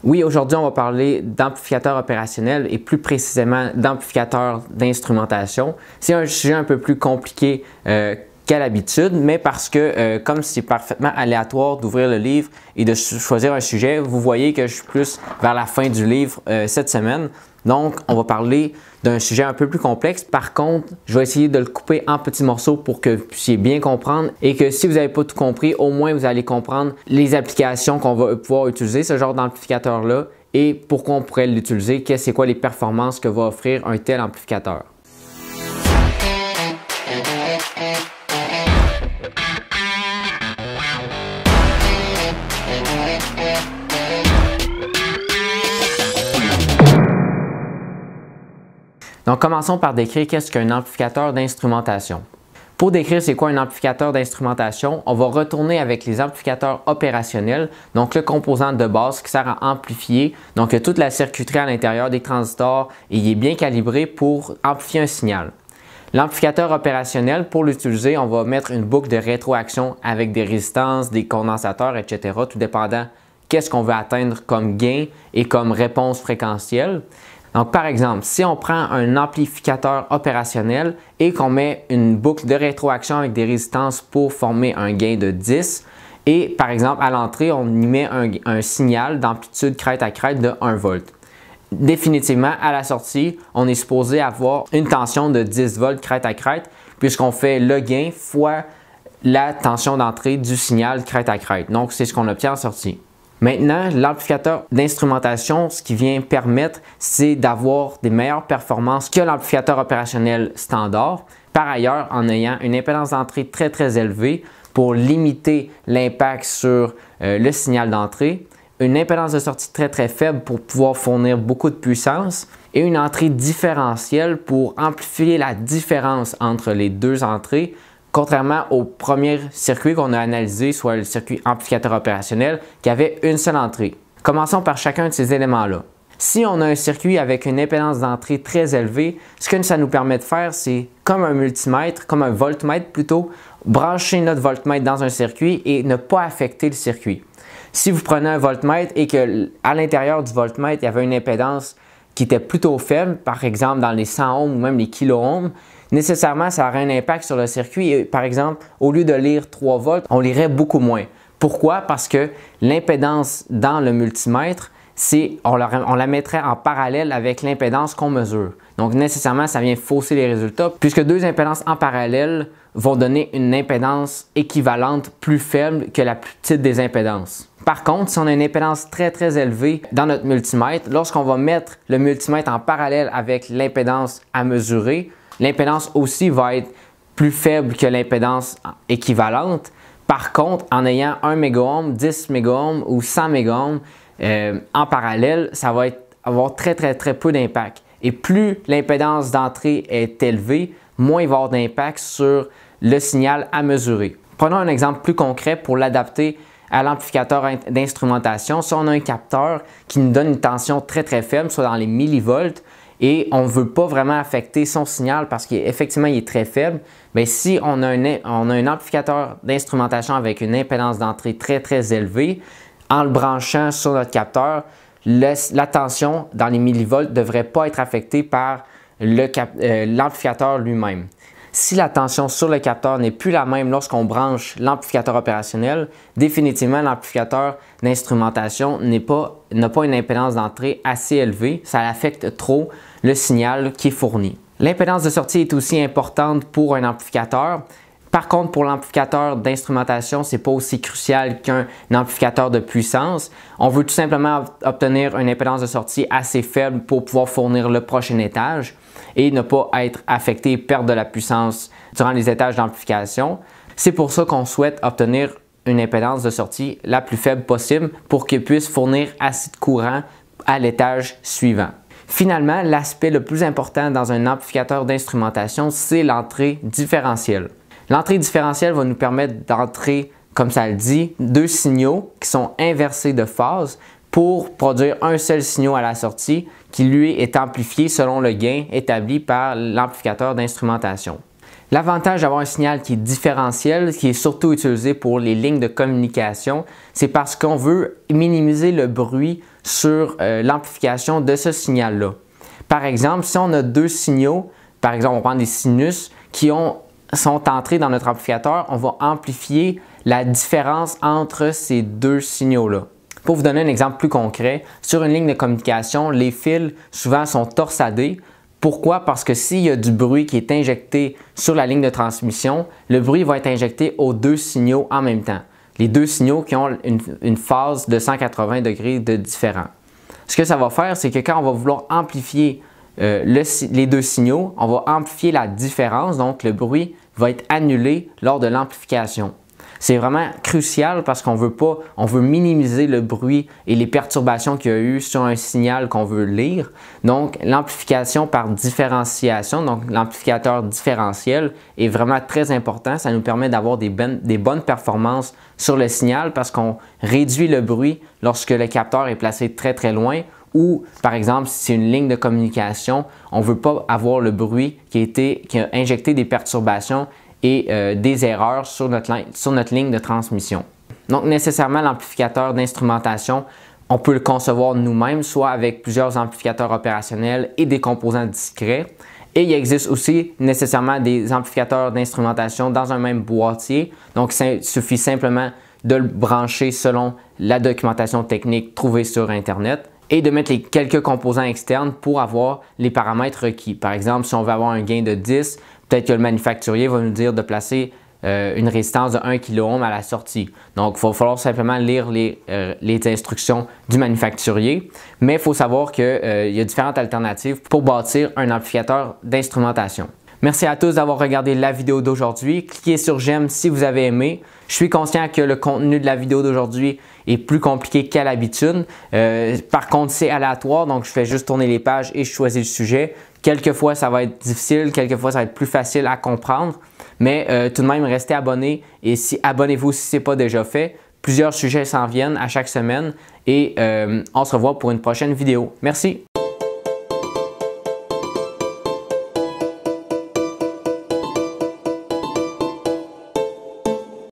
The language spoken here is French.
Oui, aujourd'hui, on va parler d'amplificateurs opérationnels et plus précisément d'amplificateurs d'instrumentation. C'est un sujet un peu plus compliqué qu'à l'habitude, mais parce que comme c'est parfaitement aléatoire d'ouvrir le livre et de choisir un sujet, vous voyez que je suis plus vers la fin du livre cette semaine. Donc, on va parler d'un sujet un peu plus complexe. Par contre, je vais essayer de le couper en petits morceaux pour que vous puissiez bien comprendre et que si vous n'avez pas tout compris, au moins vous allez comprendre les applications qu'on va pouvoir utiliser, ce genre d'amplificateur-là, et pourquoi on pourrait l'utiliser, c'est quoi les performances que va offrir un tel amplificateur. Donc, commençons par décrire qu'est-ce qu'un amplificateur d'instrumentation. Pour décrire c'est quoi un amplificateur d'instrumentation, on va retourner avec les amplificateurs opérationnels, donc le composant de base qui sert à amplifier, donc toute la circuiterie à l'intérieur des transistors et il est bien calibré pour amplifier un signal. L'amplificateur opérationnel, pour l'utiliser, on va mettre une boucle de rétroaction avec des résistances, des condensateurs, etc., tout dépendant qu'est-ce qu'on veut atteindre comme gain et comme réponse fréquentielle. Donc, par exemple, si on prend un amplificateur opérationnel et qu'on met une boucle de rétroaction avec des résistances pour former un gain de 10 et par exemple à l'entrée, on y met un signal d'amplitude crête à crête de 1 volt. Définitivement, à la sortie, on est supposé avoir une tension de 10 volts crête à crête puisqu'on fait le gain fois la tension d'entrée du signal crête à crête. Donc, c'est ce qu'on obtient en sortie. Maintenant, l'amplificateur d'instrumentation, ce qui vient permettre, c'est d'avoir des meilleures performances que l'amplificateur opérationnel standard. Par ailleurs, en ayant une impédance d'entrée très élevée pour limiter l'impact sur le signal d'entrée, une impédance de sortie très faible pour pouvoir fournir beaucoup de puissance et une entrée différentielle pour amplifier la différence entre les deux entrées. Contrairement au premier circuit qu'on a analysé, soit le circuit amplificateur opérationnel, qui avait une seule entrée. Commençons par chacun de ces éléments-là. Si on a un circuit avec une impédance d'entrée très élevée, ce que ça nous permet de faire, c'est comme un multimètre, comme un voltmètre plutôt, brancher notre voltmètre dans un circuit et ne pas affecter le circuit. Si vous prenez un voltmètre et qu'à l'intérieur du voltmètre, il y avait une impédance qui était plutôt faible, par exemple dans les 100 ohms ou même les kiloohms, nécessairement, ça aurait un impact sur le circuit et par exemple, au lieu de lire 3 volts, on lirait beaucoup moins. Pourquoi? Parce que l'impédance dans le multimètre, on la mettrait en parallèle avec l'impédance qu'on mesure. Donc nécessairement, ça vient fausser les résultats puisque deux impédances en parallèle vont donner une impédance équivalente plus faible que la plus petite des impédances. Par contre, si on a une impédance très élevée dans notre multimètre, lorsqu'on va mettre le multimètre en parallèle avec l'impédance à mesurer, l'impédance aussi va être plus faible que l'impédance équivalente. Par contre, en ayant 1 mégaohm, 10 mégaohm ou 100 mégaohm en parallèle, ça va avoir très peu d'impact. Et plus l'impédance d'entrée est élevée, moins il va y avoir d'impact sur le signal à mesurer. Prenons un exemple plus concret pour l'adapter à l'amplificateur d'instrumentation. Si on a un capteur qui nous donne une tension très faible, soit dans les millivolts, et on ne veut pas vraiment affecter son signal parce qu'effectivement il est très faible, bien, si on a un amplificateur d'instrumentation avec une impédance d'entrée très élevée, en le branchant sur notre capteur, la tension dans les millivolts ne devrait pas être affectée par l'amplificateur lui-même. Si la tension sur le capteur n'est plus la même lorsqu'on branche l'amplificateur opérationnel, définitivement l'amplificateur d'instrumentation n'a pas une impédance d'entrée assez élevée, ça affecte trop le signal qui est fourni. L'impédance de sortie est aussi importante pour un amplificateur. Par contre, pour l'amplificateur d'instrumentation, ce n'est pas aussi crucial qu'un amplificateur de puissance. On veut tout simplement obtenir une impédance de sortie assez faible pour pouvoir fournir le prochain étage et ne pas être affecté et perdre de la puissance durant les étages d'amplification. C'est pour ça qu'on souhaite obtenir une impédance de sortie la plus faible possible pour qu'il puisse fournir assez de courant à l'étage suivant. Finalement, l'aspect le plus important dans un amplificateur d'instrumentation, c'est l'entrée différentielle. L'entrée différentielle va nous permettre d'entrer, comme ça le dit, deux signaux qui sont inversés de phase pour produire un seul signal à la sortie qui lui est amplifié selon le gain établi par l'amplificateur d'instrumentation. L'avantage d'avoir un signal qui est différentiel, qui est surtout utilisé pour les lignes de communication, c'est parce qu'on veut minimiser le bruit sur l'amplification de ce signal-là. Par exemple, si on a deux signaux, par exemple, on prend des sinus qui sont entrés dans notre amplificateur, on va amplifier la différence entre ces deux signaux-là. Pour vous donner un exemple plus concret, sur une ligne de communication, les fils souvent sont torsadés. Pourquoi? Parce que s'il y a du bruit qui est injecté sur la ligne de transmission, le bruit va être injecté aux deux signaux en même temps. Les deux signaux qui ont une phase de 180 degrés de différent. Ce que ça va faire, c'est que quand on va vouloir amplifier les deux signaux, on va amplifier la différence, donc le bruit va être annulé lors de l'amplification. C'est vraiment crucial parce qu'on veut minimiser le bruit et les perturbations qu'il y a eu sur un signal qu'on veut lire. Donc, l'amplification par différenciation, donc l'amplificateur différentiel est vraiment très important. Ça nous permet d'avoir des bonnes performances sur le signal parce qu'on réduit le bruit lorsque le capteur est placé très très loin ou, par exemple, si c'est une ligne de communication, on ne veut pas avoir le bruit qui a injecté des perturbations et des erreurs sur notre ligne de transmission. Donc, nécessairement, l'amplificateur d'instrumentation, on peut le concevoir nous-mêmes, soit avec plusieurs amplificateurs opérationnels et des composants discrets. Et il existe aussi nécessairement des amplificateurs d'instrumentation dans un même boîtier. Donc, il suffit simplement de le brancher selon la documentation technique trouvée sur Internet et de mettre les quelques composants externes pour avoir les paramètres requis. Par exemple, si on veut avoir un gain de 10, peut-être que le manufacturier va nous dire de placer une résistance de 1 kΩ à la sortie. Donc, il va falloir simplement lire les instructions du manufacturier. Mais il faut savoir qu'il y a différentes alternatives pour bâtir un amplificateur d'instrumentation. Merci à tous d'avoir regardé la vidéo d'aujourd'hui. Cliquez sur j'aime si vous avez aimé. Je suis conscient que le contenu de la vidéo d'aujourd'hui est plus compliqué qu'à l'habitude. Par contre, c'est aléatoire, donc je fais juste tourner les pages et je choisis le sujet. Quelquefois, ça va être difficile, quelquefois, ça va être plus facile à comprendre. Mais tout de même, restez abonnés et abonnez-vous si ce n'est pas déjà fait. Plusieurs sujets s'en viennent à chaque semaine et on se revoit pour une prochaine vidéo. Merci!